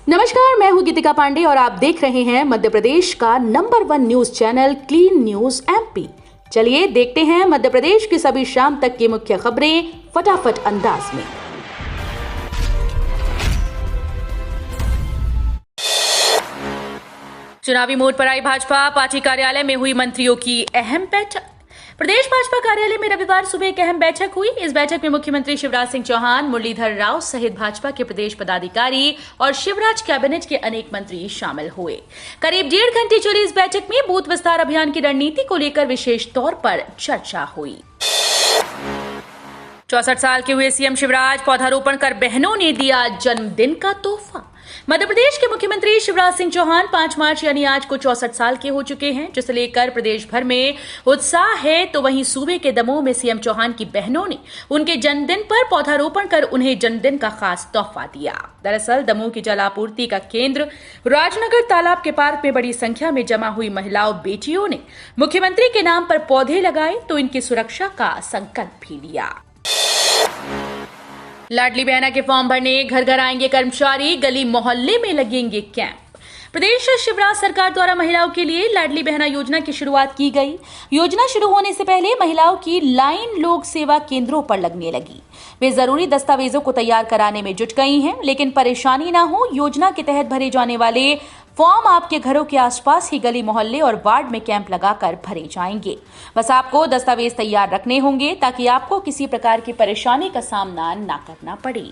नमस्कार, मैं हूं गीतिका पांडे और आप देख रहे हैं मध्य प्रदेश का number 1 news channel clean news MP. चलिए देखते हैं मध्य प्रदेश की सभी शाम तक की मुख्य खबरें फटाफट अंदाज में। चुनावी मोड पर आई भाजपा, पार्टी कार्यालय में हुई मंत्रियों की अहम बैठक। प्रदेश भाजपा कार्यालय में रविवार सुबह एक अहम बैठक हुई। इस बैठक में मुख्यमंत्री शिवराज सिंह चौहान, मुरलीधर राव सहित भाजपा के प्रदेश पदाधिकारी और शिवराज कैबिनेट के अनेक मंत्री शामिल हुए। करीब 1.5 घंटे चली इस बैठक में बूथ विस्तार अभियान की रणनीति को लेकर विशेष तौर पर चर्चा हुई। 64 साल के हुए सीएम शिवराज, पौधारोपण कर बहनों ने दिया जन्मदिन का तोहफा। मध्य प्रदेश के मुख्यमंत्री शिवराज सिंह चौहान 5 मार्च यानी आज को 64 साल के हो चुके हैं, जिसे लेकर प्रदेश भर में उत्साह है। तो वहीं सूबे के दमोह में सीएम चौहान की बहनों ने उनके जन्मदिन पर पौधारोपण कर उन्हें जन्मदिन का खास तोहफा दिया। दरअसल दमोह की जल आपूर्ति का केंद्र राजनगर तालाब के पार्क में बड़ी संख्या में जमा हुई महिलाओं बेटियों ने मुख्यमंत्री के नाम पर पौधे लगाए तो इनकी सुरक्षा का संकल्प भी लिया। लाडली बहना के फॉर्म भरने घर घर आएंगे कर्मचारी, गली मोहल्ले में लगेंगे कैंप। प्रदेश शिवराज सरकार द्वारा महिलाओं के लिए लाडली बहना योजना की शुरुआत की गई। योजना शुरू होने से पहले महिलाओं की लाइन लोक सेवा केंद्रों पर लगने लगी। वे जरूरी दस्तावेजों को तैयार कराने में जुट गई हैं, लेकिन परेशानी ना हो, योजना के तहत भरे जाने वाले फॉर्म आपके घरों के आसपास ही गली मोहल्ले और वार्ड में कैंप लगाकर भरे जाएंगे। बस आपको दस्तावेज तैयार रखने होंगे ताकि आपको किसी प्रकार की परेशानी का सामना ना करना पड़े।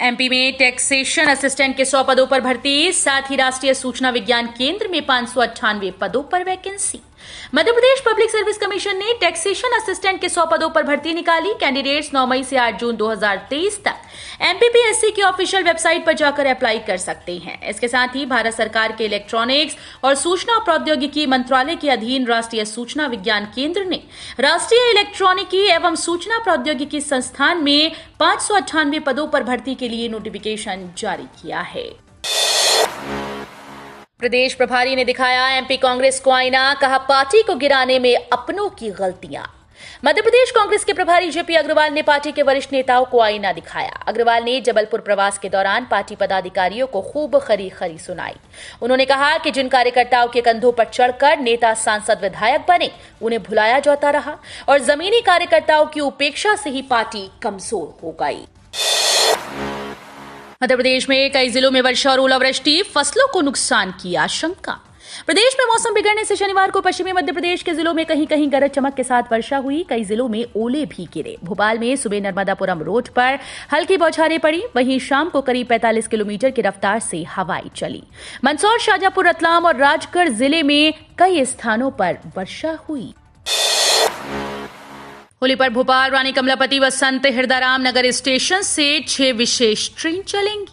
एमपी में टैक्सेशन असिस्टेंट के 100 पदों पर भर्ती, साथ ही राष्ट्रीय सूचना विज्ञान केंद्र में 598 पदों पर vacancy. Madhya Pradesh public service commission ने टैक्सेशन असिस्टेंट के 100 पदों पर भर्ती निकाली। कैंडिडेट्स 9 मई से 8 जून 2023 तक एमपीपीएससी की ऑफिशियल वेबसाइट पर जाकर अप्लाई कर सकते हैं। इसके साथ ही भारत सरकार के इलेक्ट्रॉनिक्स और सूचना प्रौद्योगिकी मंत्रालय के अधीन राष्ट्रीय सूचना विज्ञान केंद्र ने राष्ट्रीय इलेक्ट्रॉनिकी एवं सूचना प्रौद्योगिकी संस्थान में 598 पदों पर भर्ती के लिए नोटिफिकेशन जारी किया है। प्रदेश प्रभारी ने दिखाया एमपी कांग्रेस को आईना, कहा पार्टी को गिराने में अपनों की गलतियां। मध्य प्रदेश कांग्रेस के प्रभारी जेपी अग्रवाल ने पार्टी के वरिष्ठ नेताओं को आईना दिखाया। अग्रवाल ने जबलपुर प्रवास के दौरान पार्टी पदाधिकारियों को खूब खरी खरी सुनाई। उन्होंने कहा कि जिन कार्यकर्ताओं के कंधों पर चढ़कर नेता, सांसद, विधायक बने, उन्हें भुलाया जाता रहा और जमीनी कार्यकर्ताओं की उपेक्षा से ही पार्टी कमजोर हो गई। मध्य प्रदेश में कई जिलों में वर्षा और ओलावृष्टि, फसलों को नुकसान की आशंका। प्रदेश में मौसम बिगड़ने से शनिवार को पश्चिमी मध्य प्रदेश के जिलों में कहीं कहीं गरज चमक के साथ वर्षा हुई। कई जिलों में ओले भी गिरे। भोपाल में सुबह नर्मदापुरम रोड पर हल्की बौछारें पड़ी। वहीं शाम को करीब 45 किलोमीटर की रफ्तार से हवाएं चली। मंदसौर, शाजापुर, रतलाम और राजगढ़ जिले में कई स्थानों पर वर्षा हुई। होली पर भोपाल, रानी कमलापति व संत हिरदाराम नगर स्टेशन से 6 विशेष ट्रेन चलेंगी।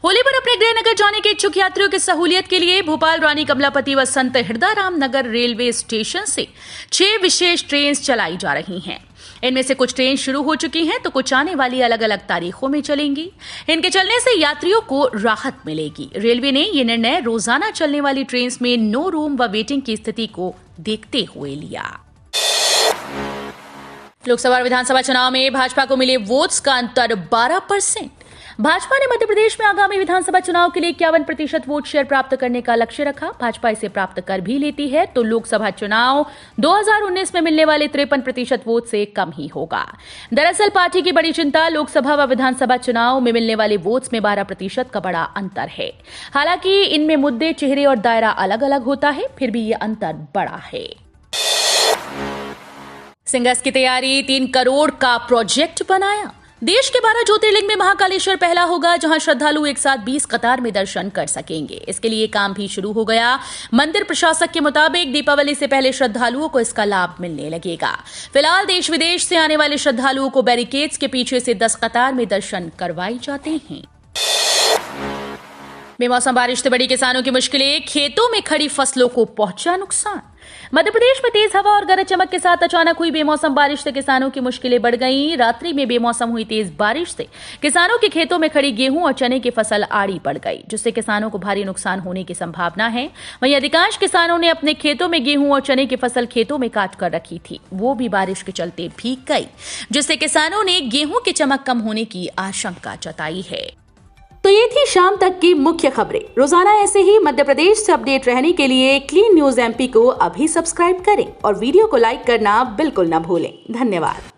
होली पर अपने गृह नगर जाने के इच्छुक यात्रियों की सहूलियत के लिए भोपाल, रानी कमलापति व संत हिरदाराम नगर रेलवे स्टेशन से 6 विशेष ट्रेन चलाई जा रही हैं। इनमें से कुछ ट्रेन शुरू हो चुकी हैं तो कुछ आने वाली अलग अलग तारीखों में चलेंगी। इनके चलने से यात्रियों को राहत मिलेगी। रेलवे ने यह निर्णय रोजाना चलने वाली ट्रेन में नो रूम व वेटिंग की स्थिति को देखते हुए लिया। लोकसभा और विधानसभा चुनाव में भाजपा को मिले वोट्स का अंतर 12%। भाजपा ने मध्य प्रदेश में आगामी विधानसभा चुनाव के लिए 51% वोट शेयर प्राप्त करने का लक्ष्य रखा। भाजपा इसे प्राप्त कर भी लेती है तो लोकसभा चुनाव 2019 में मिलने वाले 53% वोट से कम ही होगा। दरअसल पार्टी की बड़ी चिंता लोकसभा व विधानसभा चुनाव में मिलने वाले वोट्स में 12% का बड़ा अंतर है। हालांकि इनमें मुद्दे, चेहरे और दायरा अलग अलग होता है, फिर भी ये अंतर बड़ा है। सिंगस की तैयारी, 3 करोड़ का प्रोजेक्ट बनाया। देश के 12 ज्योतिर्लिंग में महाकालेश्वर पहला होगा, जहां श्रद्धालु एक साथ 20 कतार में दर्शन कर सकेंगे। इसके लिए काम भी शुरू हो गया। मंदिर प्रशासक के मुताबिक दीपावली से पहले श्रद्धालुओं को इसका लाभ मिलने लगेगा। फिलहाल देश विदेश से आने वाले श्रद्धालुओं को बैरिकेड्स के पीछे से 10 कतार में दर्शन करवाए जाते हैं। बेमौसम बारिश से बड़ी किसानों की मुश्किलें, खेतों में खड़ी फसलों को पहुंचा नुकसान। मध्य प्रदेश में तेज हवा और गरज चमक के साथ अचानक हुई बेमौसम बारिश से किसानों की मुश्किलें बढ़ गईं। रात्रि में बेमौसम हुई तेज बारिश से किसानों के खेतों में खड़ी गेहूं और चने की फसल आड़ी पड़ गई, जिससे किसानों को भारी नुकसान होने की संभावना है। वहीं अधिकांश किसानों ने अपने खेतों में गेहूं और चने की फसल खेतों में काट कर रखी थी, वो भी बारिश के चलते भीग गई, जिससे किसानों ने गेहूं की चमक कम होने की आशंका जताई है। तो ये थी शाम तक की मुख्य खबरें। रोजाना ऐसे ही मध्य प्रदेश से अपडेट रहने के लिए क्लीन न्यूज MP को अभी सब्सक्राइब करें और वीडियो को लाइक करना बिल्कुल न भूलें। धन्यवाद।